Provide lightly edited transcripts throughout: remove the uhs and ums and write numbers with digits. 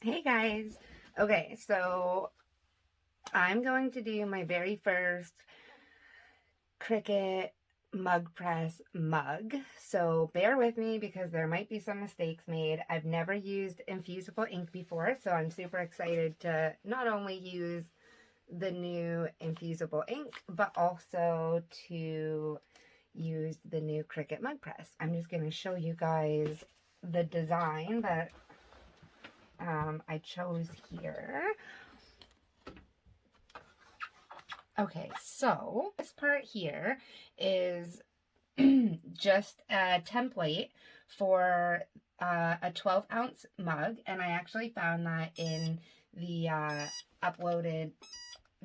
Hey guys. Okay, so I'm going to do my very first Cricut Mug Press mug. So bear with me because there might be some mistakes made. I've never used Infusible ink before, so I'm super excited to not only use the new Infusible ink, but also to use the new Cricut Mug Press. I'm just going to show you guys the design that I chose here. Okay, so this part here is just a template for a 12-ounce mug, and I actually found that in the uploaded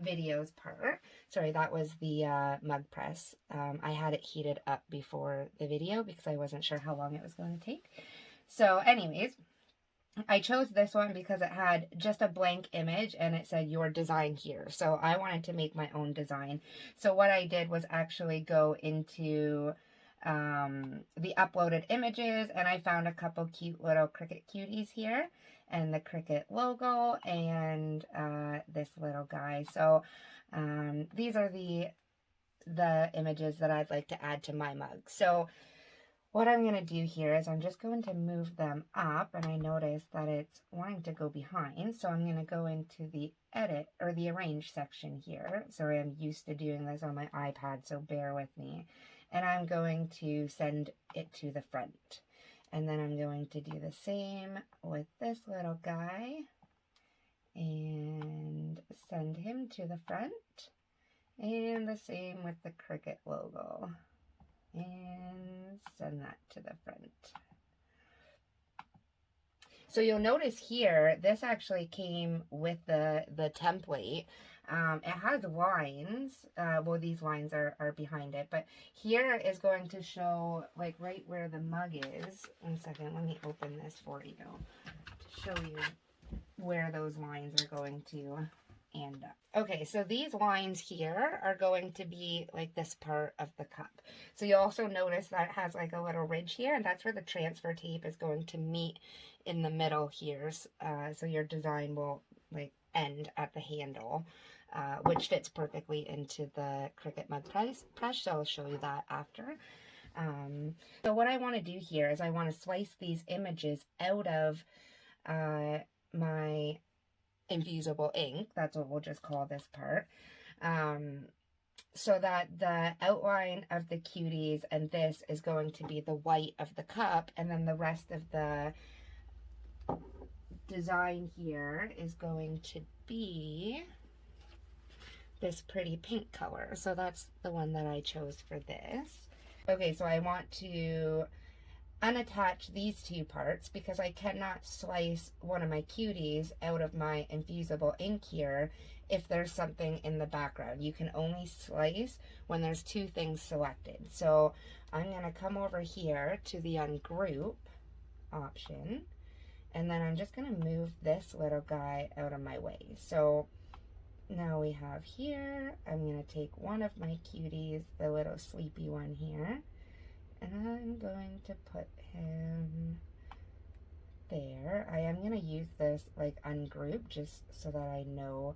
videos part. Sorry, that was the mug press. I had it heated up before the video because I wasn't sure how long it was going to take. So anyways, I chose this one because it had just a blank image and it said your design here. So I wanted to make my own design. So what I did was actually go into the uploaded images, and I found a couple cute little Cricut cuties here and the Cricut logo and this little guy. So these are the images that I'd like to add to my mug. So what I'm going to do here is I'm just going to move them up, and I notice that it's wanting to go behind, so I'm going to go into the edit or the arrange section here. Sorry, I'm used to doing this on my iPad, so bear with me. And I'm going to send it to the front. And then I'm going to do the same with this little guy and send him to the front. And the same with the Cricut logo. And send that to the front. So you'll notice here, this actually came with the template. It has lines. Well, these lines are behind it, but here is going to show like right where the mug is. 1 second, let me open this for you to show you where those lines are going to end up. Okay, so these lines here are going to be like this part of the cup. So you also notice that it has like a little ridge here, and that's where the transfer tape is going to meet in the middle here. So your design will like end at the handle, which fits perfectly into the Cricut Mug Press. So I'll show you that after. So what I want to do here is I want to slice these images out of my Infusable ink. That's what we'll just call this part. So that the outline of the cuties and this is going to be the white of the cup, and then the rest of the design here is going to be this pretty pink color. So that's the one that I chose for this. Okay, so I want to unattach these two parts because I cannot slice one of my cuties out of my Infusable ink here if there's something in the background. You can only slice when there's two things selected. So I'm going to come over here to the ungroup option, and then I'm just going to move this little guy out of my way. So now we have here, I'm going to take one of my cuties, the little sleepy one here, and I'm going to put him there. I am going to use this like ungroup just so that I know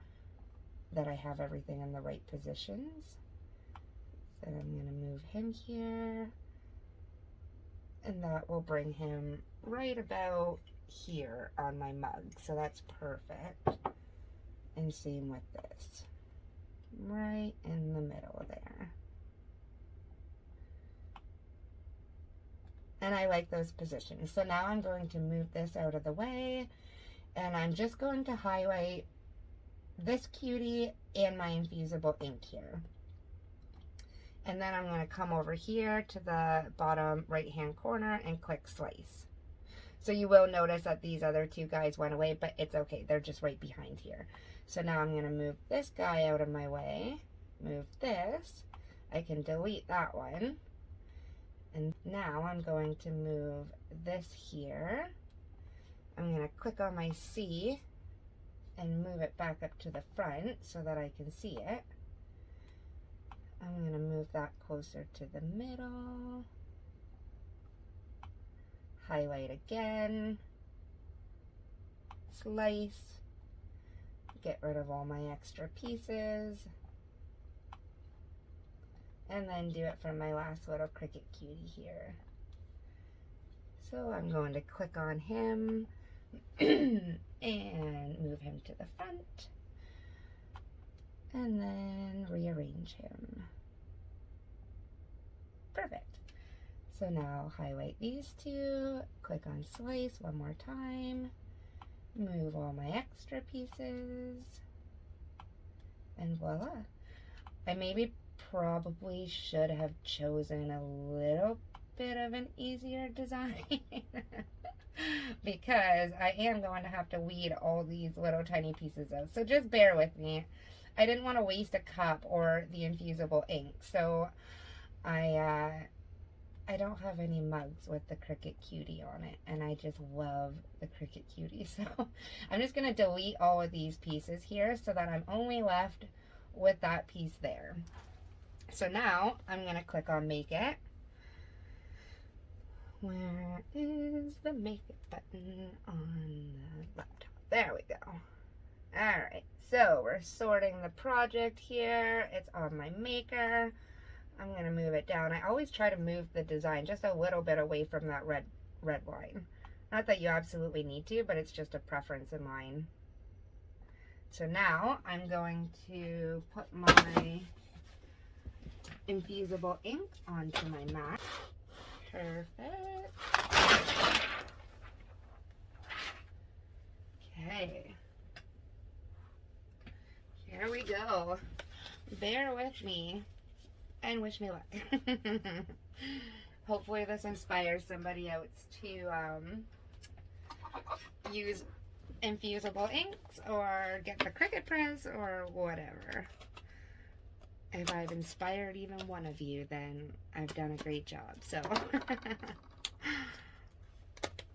that I have everything in the right positions. Then I'm going to move him here, and that will bring him right about here on my mug. So that's perfect. And same with this, right in the middle there. And I like those positions. So now I'm going to move this out of the way, and I'm just going to highlight this cutie and my Infusable ink here. And then I'm going to come over here to the bottom right hand corner and click slice. So you will notice that these other two guys went away, but it's okay, they're just right behind here. So now I'm going to move this guy out of my way, move this, I can delete that one. And now I'm going to move this here. I'm going to click on my C and move it back up to the front so that I can see it. I'm going to move that closer to the middle. Highlight again. slice, get rid of all my extra pieces, and then do it for my last little Cricut cutie here. So I'm going to click on him and move him to the front, and then rearrange him. Perfect. So now highlight these two, click on slice one more time, move all my extra pieces, and voila. I probably should have chosen a little bit of an easier design because I am going to have to weed all these little tiny pieces out. So just bear with me. I didn't want to waste a cup or the infusible ink, so I don't have any mugs with the Cricut Cutie on it, and I just love the Cricut Cutie. So I'm just going to delete all of these pieces here so that I'm only left with that piece there. So now I'm going to click on Make It. Where is the Make It button on the laptop? There we go. Alright, so we're sorting the project here. It's on my maker. I'm going to move it down. I always try to move the design just a little bit away from that red line. Not that you absolutely need to, but it's just a preference of mine. So now I'm going to put my Infusable ink onto my mat. Perfect. Okay. Here we go. Bear with me. And wish me luck. Hopefully this inspires somebody else to use Infusible inks or get the Cricut Press or whatever. If I've inspired even one of you, then I've done a great job. So,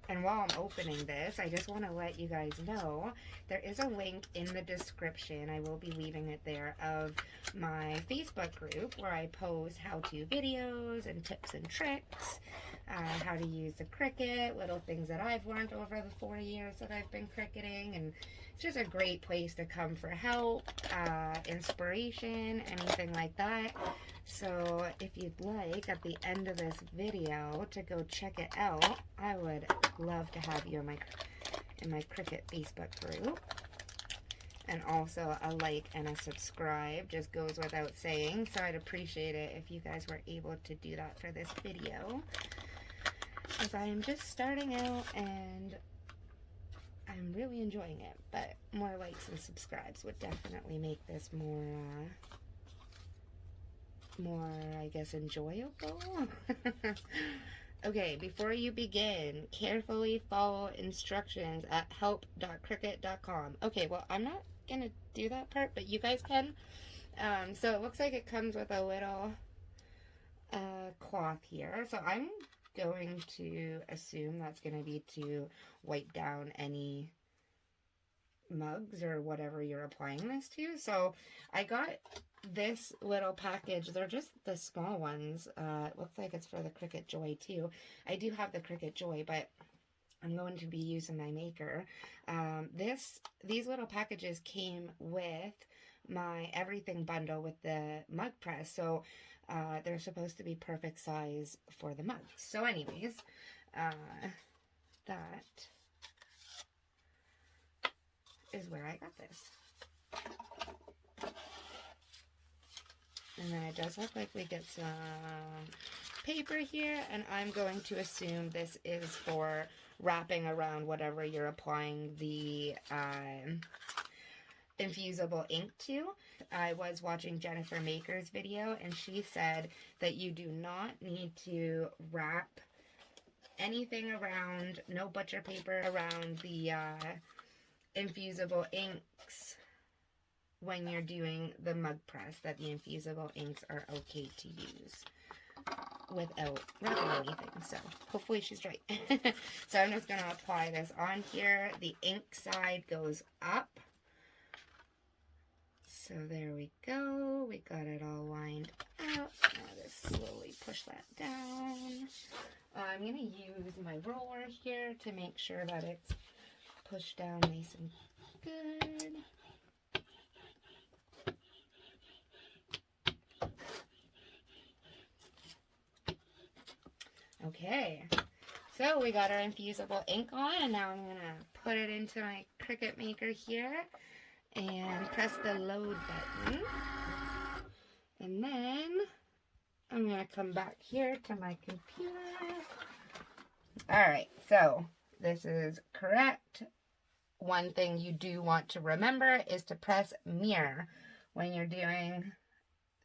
and while I'm opening this, I just want to let you guys know there is a link in the description, I will be leaving it there, of my Facebook group where I post how-to videos and tips and tricks, how to use the Cricut, little things that I've learned over the 4 years that I've been Cricuting, and it's just a great place to come for help, inspiration, anything like that. So if you'd like, at the end of this video, to go check it out, I would love to have you in my Cricut Facebook group. And also a like and a subscribe just goes without saying, so I'd appreciate it if you guys were able to do that for this video, as I am just starting out and I'm really enjoying it, but more likes and subscribes would definitely make this more, I guess, enjoyable. Okay, before you begin, carefully follow instructions at help.cricut.com. Okay, well, I'm not gonna do that part, but you guys can. So it looks like it comes with a little cloth here. So I'm going to assume that's going to be to wipe down any mugs or whatever you're applying this to. So I got this little package. They're just the small ones. It looks like it's for the Cricut Joy too. I do have the Cricut Joy, but I'm going to be using my maker. These little packages came with my everything bundle with the mug press, so they're supposed to be perfect size for the mugs. So anyways, that is where I got this. And then it does look like we get some paper here, and I'm going to assume this is for wrapping around whatever you're applying the Infusable ink to. I was watching Jennifer Maker's video, and she said that you do not need to wrap anything around, no butcher paper around the Infusable inks when you're doing the mug press, that the Infusable inks are okay to use without wrapping anything. So hopefully she's right. So I'm just going to apply this on here. The ink side goes up. So there we go. We got it all lined up. Now just slowly push that down. I'm going to use my roller here to make sure that it's push down nice and good. Okay, so we got our infusible ink on, and now I'm gonna put it into my Cricut maker here and press the load button. And then I'm gonna come back here to my computer. Alright, so this is correct. One thing you do want to remember is to press mirror when you're doing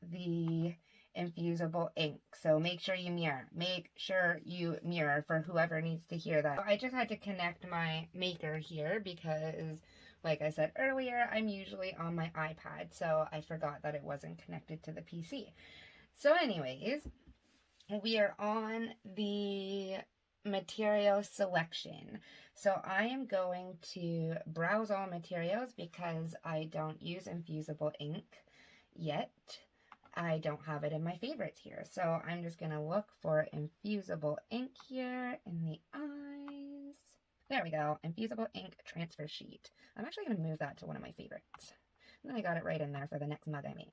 the infusible ink. So make sure you mirror. Make sure you mirror for whoever needs to hear that. I just had to connect my maker here because, like I said earlier, I'm usually on my iPad, so I forgot that it wasn't connected to the PC. So anyways, we are on the material selection. So I am going to browse all materials because I don't use infusible ink yet. I don't have it in my favorites here. So I'm just going to look for infusible ink here in the eyes. There we go. Infusible ink transfer sheet. I'm actually going to move that to one of my favorites. And then I got it right in there for the next mug I make.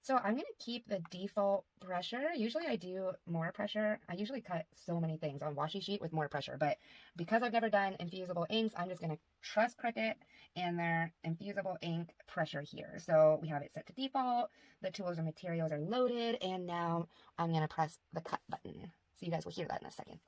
So I'm going to keep the default pressure. Usually I do more pressure. I usually cut so many things on washi sheet with more pressure, but because I've never done infusible inks, I'm just going to trust Cricut and their infusible ink pressure here. So we have it set to default, the tools and materials are loaded, and now I'm going to press the cut button. So you guys will hear that in a second.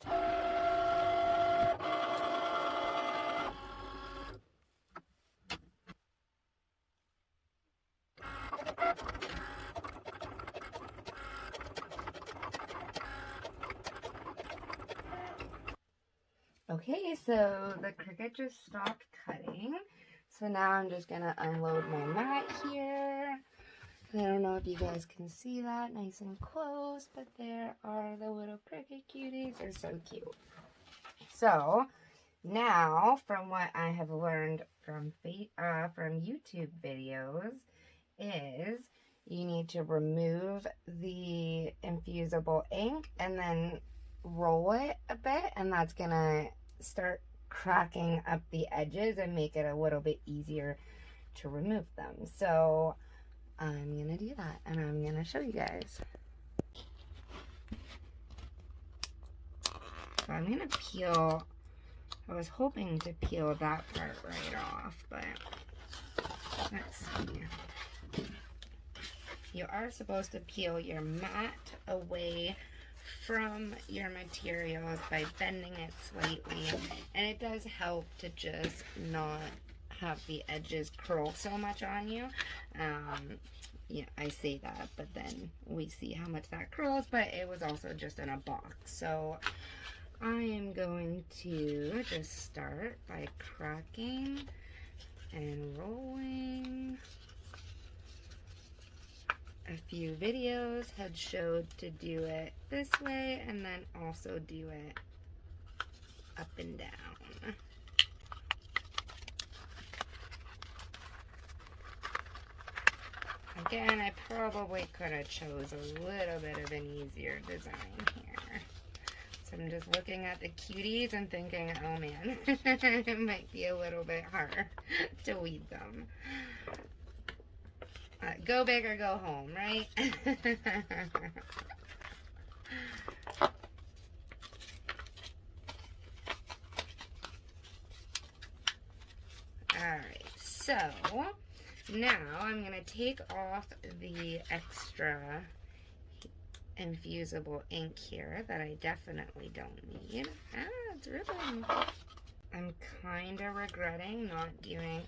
Okay, so the Cricut just stopped cutting. So now I'm just going to unload my mat here. I don't know if you guys can see that nice and close, but there are the little Cricut cuties. They're so cute. So now, from what I have learned from YouTube videos, is you need to remove the infusible ink and then roll it a bit, and that's gonna start cracking up the edges and make it a little bit easier to remove them. So I'm gonna do that and I'm gonna show you guys. So I'm gonna peel, I was hoping to peel that part right off, but let's see. You are supposed to peel your mat away from your materials by bending it slightly, and it does help to just not have the edges curl so much on you. Yeah, I say that, but then we see how much that curls, but it was also just in a box. So I am going to just start by cracking and rolling. A few videos had showed to do it this way and then also do it up and down. Again, I probably could have chose a little bit of an easier design here. So I'm just looking at the cuties and thinking, oh man, it might be a little bit hard to weed them. Go big or go home, right? Alright, so now I'm going to take off the extra infusible ink here that I definitely don't need. It's ribbon. I'm kind of regretting not doing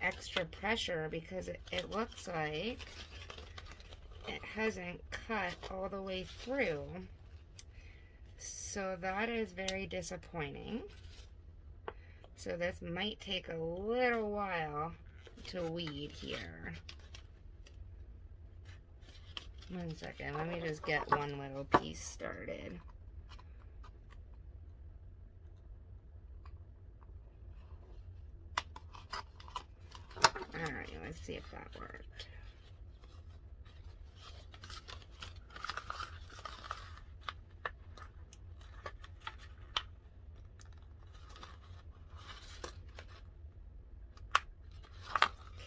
extra pressure because it looks like it hasn't cut all the way through. So that is very disappointing. So this might take a little while to weed here. One second, let me just get one little piece started. Alright, let's see if that worked.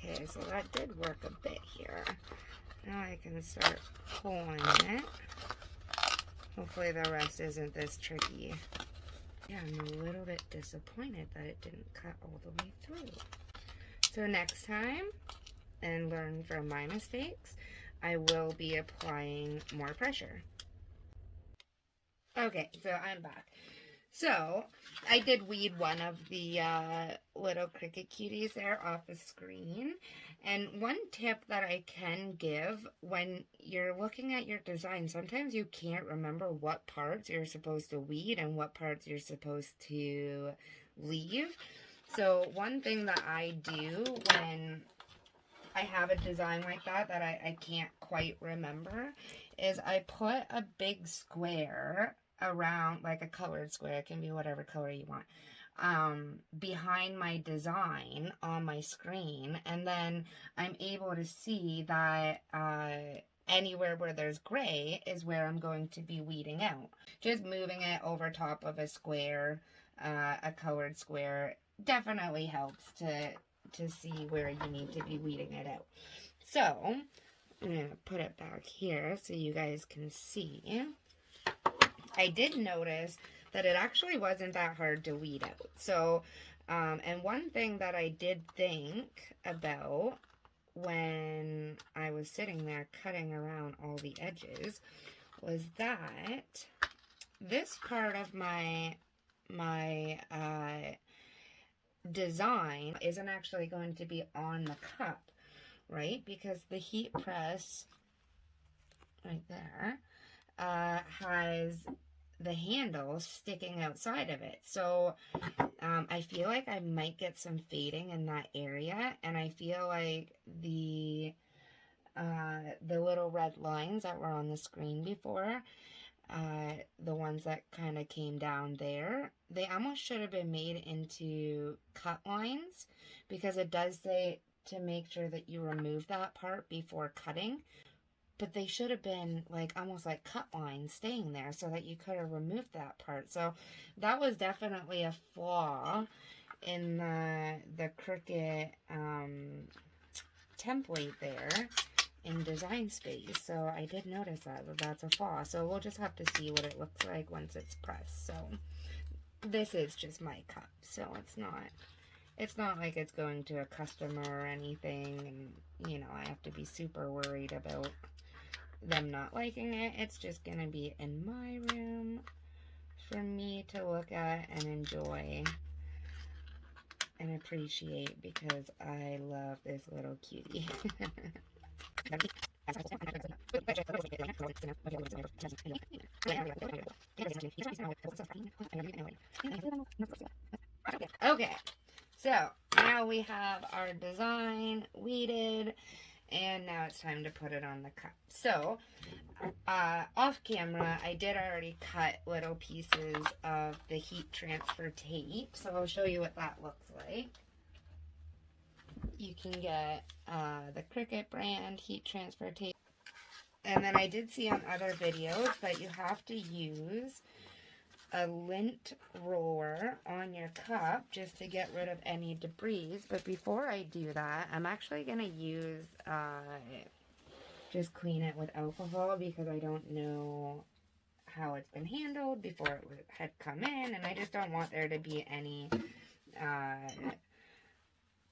Okay, so that did work a bit here. Now I can start pulling it. Hopefully the rest isn't this tricky. Yeah, I'm a little bit disappointed that it didn't cut all the way through. So next time, and learn from my mistakes, I will be applying more pressure. Okay, so I'm back. So, I did weed one of the little Cricut cuties there off the screen. And one tip that I can give when you're looking at your design, sometimes you can't remember what parts you're supposed to weed and what parts you're supposed to leave. So, one thing that I do when I have a design like that I can't quite remember is I put a big square around, like a colored square, it can be whatever color you want, behind my design on my screen, and then I'm able to see that anywhere where there's gray is where I'm going to be weeding out. Just moving it over top of a square, a colored square, definitely helps to see where you need to be weeding it out. So, I'm going to put it back here so you guys can see. I did notice that it actually wasn't that hard to weed out. So, and one thing that I did think about when I was sitting there cutting around all the edges was that this part of my design isn't actually going to be on the cup, right? Because the heat press right there has the handle sticking outside of it. So I feel like I might get some fading in that area, and I feel like the little red lines that were on the screen before, the ones that kind of came down there, they almost should have been made into cut lines, because it does say to make sure that you remove that part before cutting, but they should have been like almost like cut lines staying there so that you could have removed that part. So that was definitely a flaw in the Cricut template there in Design Space. So I did notice that that's a flaw. So we'll just have to see what it looks like once it's pressed. So this is just my cup, so it's not like it's going to a customer or anything, and you know, I have to be super worried about them not liking it. It's just gonna be in my room for me to look at and enjoy and appreciate, because I love this little cutie. Okay, so now we have our design weeded, and now it's time to put it on the cup. So, off camera, I did already cut little pieces of the heat transfer tape, so I'll show you what that looks like. You can get the Cricut brand heat transfer tape. And then I did see on other videos that you have to use a lint roller on your cup just to get rid of any debris. But before I do that, I'm actually going to use, just clean it with alcohol, because I don't know how it's been handled before it had come in, and I just don't want there to be any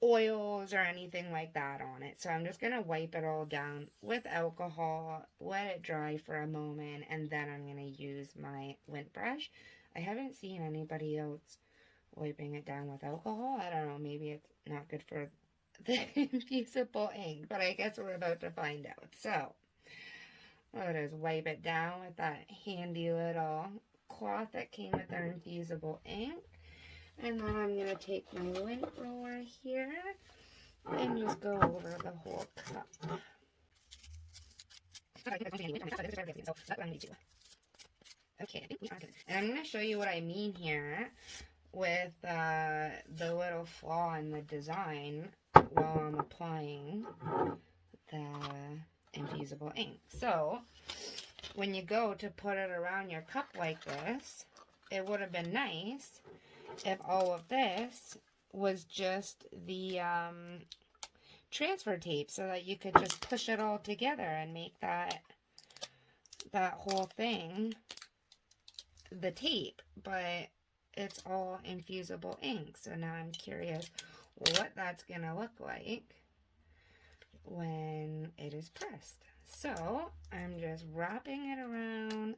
oils or anything like that on it. So I'm just going to wipe it all down with alcohol, let it dry for a moment, and then I'm going to use my lint brush. I haven't seen anybody else wiping it down with alcohol. I don't know, maybe it's not good for the Infusable ink, but I guess we're about to find out. So I'll just wipe it down with that handy little cloth that came with our Infusable ink. And then I'm going to take my lint roller here and just go over the whole cup. Okay, I think we are good. And I'm going to show you what I mean here with the little flaw in the design while I'm applying the Infusable ink. So, when you go to put it around your cup like this, it would have been nice if all of this was just the transfer tape so that you could just push it all together and make that whole thing the tape, but it's all infusible ink. So now I'm curious what that's gonna look like when it is pressed. So I'm just wrapping it around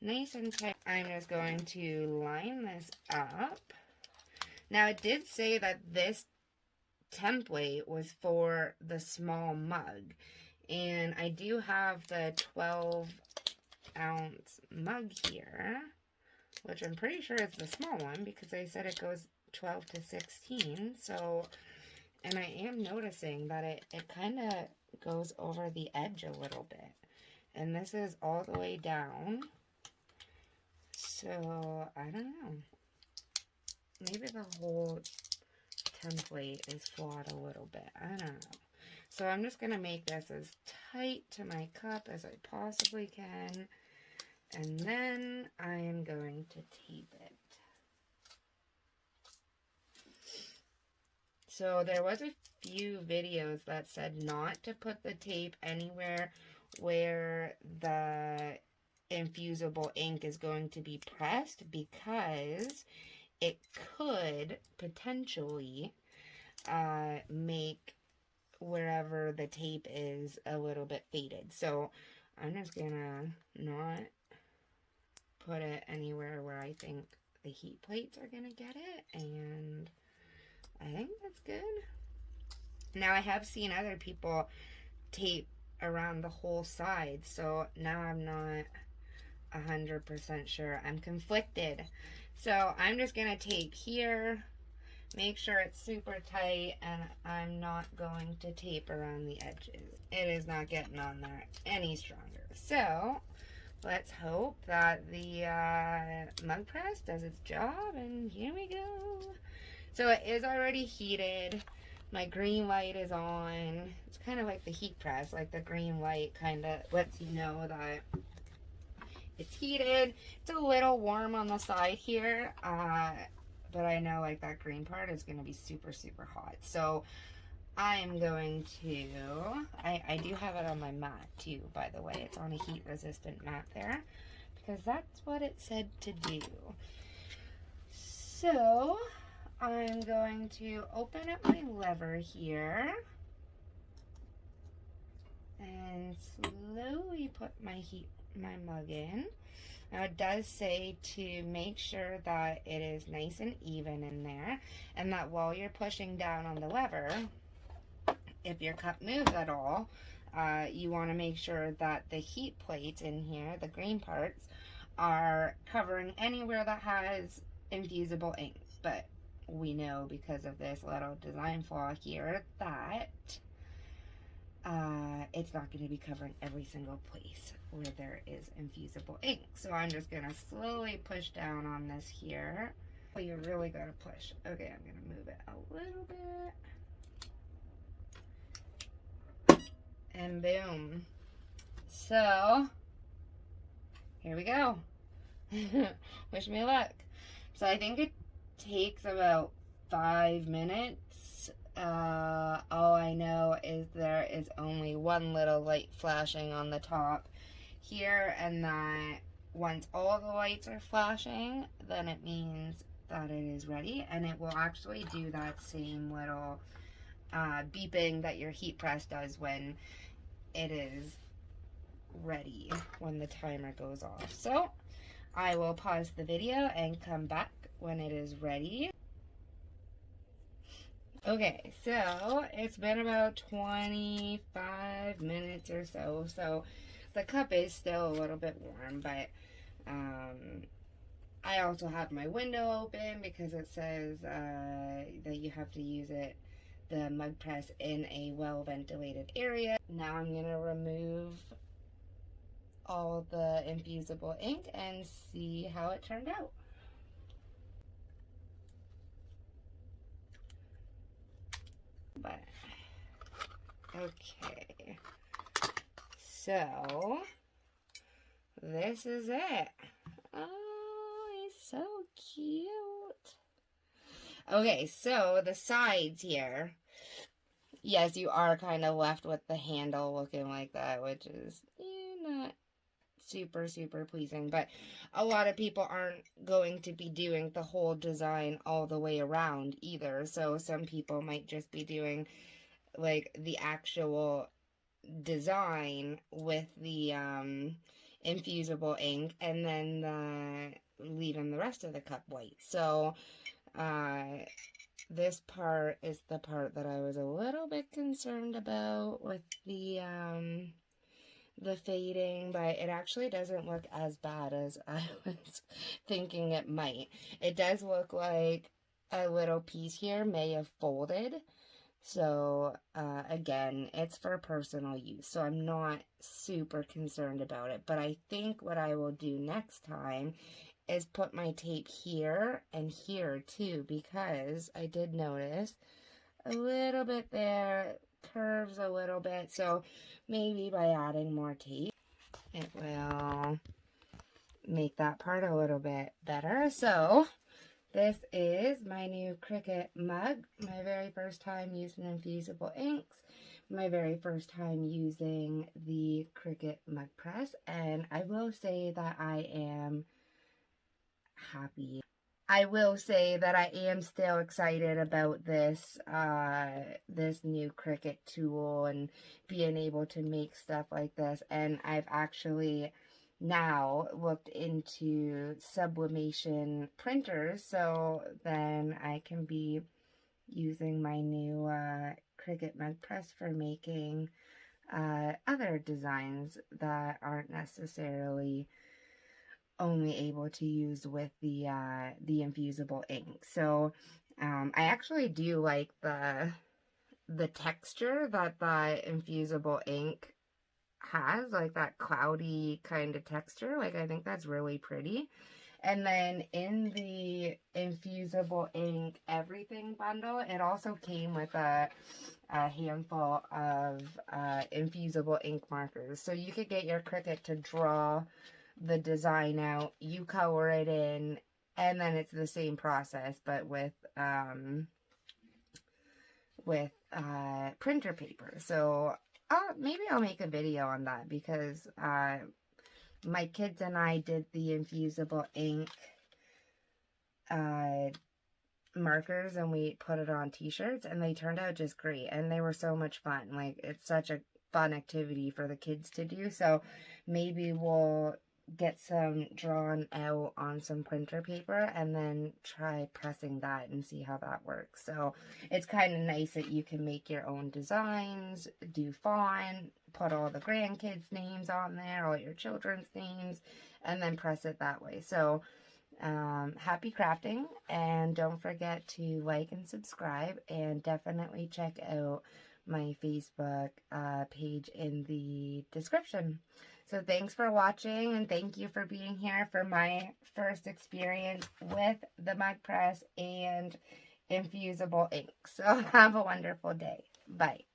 nice and tight. I'm just going to line this up. Now it did say that this template was for the small mug, and I do have the 12-ounce mug here, which I'm pretty sure is the small one because they said it goes 12 to 16. So, and I am noticing that it kind of goes over the edge a little bit, and this is all the way down. So I don't know, maybe the whole template is flawed a little bit. I don't know. So I'm just going to make this as tight to my cup as I possibly can. And then I am going to tape it. So there was a few videos that said not to put the tape anywhere where the infusible ink is going to be pressed, because it could potentially make wherever the tape is a little bit faded. So I'm just gonna not put it anywhere where I think the heat plates are gonna get it, and I think that's good. Now I have seen other people tape around the whole side, so now I'm not 100% sure. I'm conflicted. So I'm just gonna tape here, make sure it's super tight, and I'm not going to tape around the edges. It is not getting on there any stronger. So let's hope that the mug press does its job, and here we go. So it is already heated. My green light is on. It's kind of like the heat press, like the green light kind of lets you know that it's heated. It's a little warm on the side here, but I know like that green part is going to be super, super hot. So I'm going to, I do have it on my mat too, by the way. It's on a heat resistant mat there, because that's what it said to do. So I'm going to open up my lever here and slowly put my mug in. Now it does say to make sure that it is nice and even in there, and that while you're pushing down on the lever, if your cup moves at all, you want to make sure that the heat plates in here, the green parts, are covering anywhere that has infusible ink. But we know because of this little design flaw here that it's not going to be covering every single place where there is infusible ink. So I'm just going to slowly push down on this here. Oh, you really got to push. Okay, I'm going to move it a little bit. And boom. So, here we go. Wish me luck. So I think it takes about 5 minutes. All I know is there is only one little light flashing on the top here, and that once all the lights are flashing, then it means that it is ready, and it will actually do that same little beeping that your heat press does when it is ready, when the timer goes off. So I will pause the video and come back when it is ready. Okay, so it's been about 25 minutes or so, so the cup is still a little bit warm, but I also have my window open because it says that you have to use the mug press in a well-ventilated area. Now I'm going to remove all the infusible ink and see how it turned out. But okay, so this is it. Oh, he's so cute. Okay, so the sides here, yes, you are kind of left with the handle looking like that, which is not super, super pleasing. But a lot of people aren't going to be doing the whole design all the way around either. So some people might just be doing like the actual design with the infusible ink and then leaving the rest of the cup white. So this part is the part that I was a little bit concerned about with the fading, but it actually doesn't look as bad as I was thinking it might. It does look like a little piece here may have folded. So, again, it's for personal use, so I'm not super concerned about it. But I think what I will do next time is put my tape here and here too, because I did notice a little bit there, curves a little bit. So maybe by adding more tape, it will make that part a little bit better. So this is my new Cricut mug, my very first time using Infusible inks, my very first time using the Cricut Mug Press, and I will say that I am happy. I will say that I am still excited about this this new Cricut tool and being able to make stuff like this, and I've actually now looked into sublimation printers, so then I can be using my new Cricut Mug Press for making other designs that aren't necessarily only able to use with the infusible ink. So I actually do like the texture that the infusible ink has, like that cloudy kind of texture. Like, I think that's really pretty. And then in the infusible ink everything bundle, it also came with a handful of infusible ink markers. So you could get your Cricut to draw the design out, you color it in, and then it's the same process, but with printer paper. So maybe I'll make a video on that, because my kids and I did the infusible ink markers, and we put it on t-shirts, and they turned out just great, and they were so much fun. Like, it's such a fun activity for the kids to do. So maybe we'll get some drawn out on some printer paper and then try pressing that and see how that works. So it's kind of nice that you can make your own designs, do font, put all the grandkids' names on there, all your children's names, and then press it that way. So happy crafting, and don't forget to like and subscribe, and definitely check out my Facebook page in the description. So thanks for watching, and thank you for being here for my first experience with the Mug Press and Infusible ink. So have a wonderful day. Bye.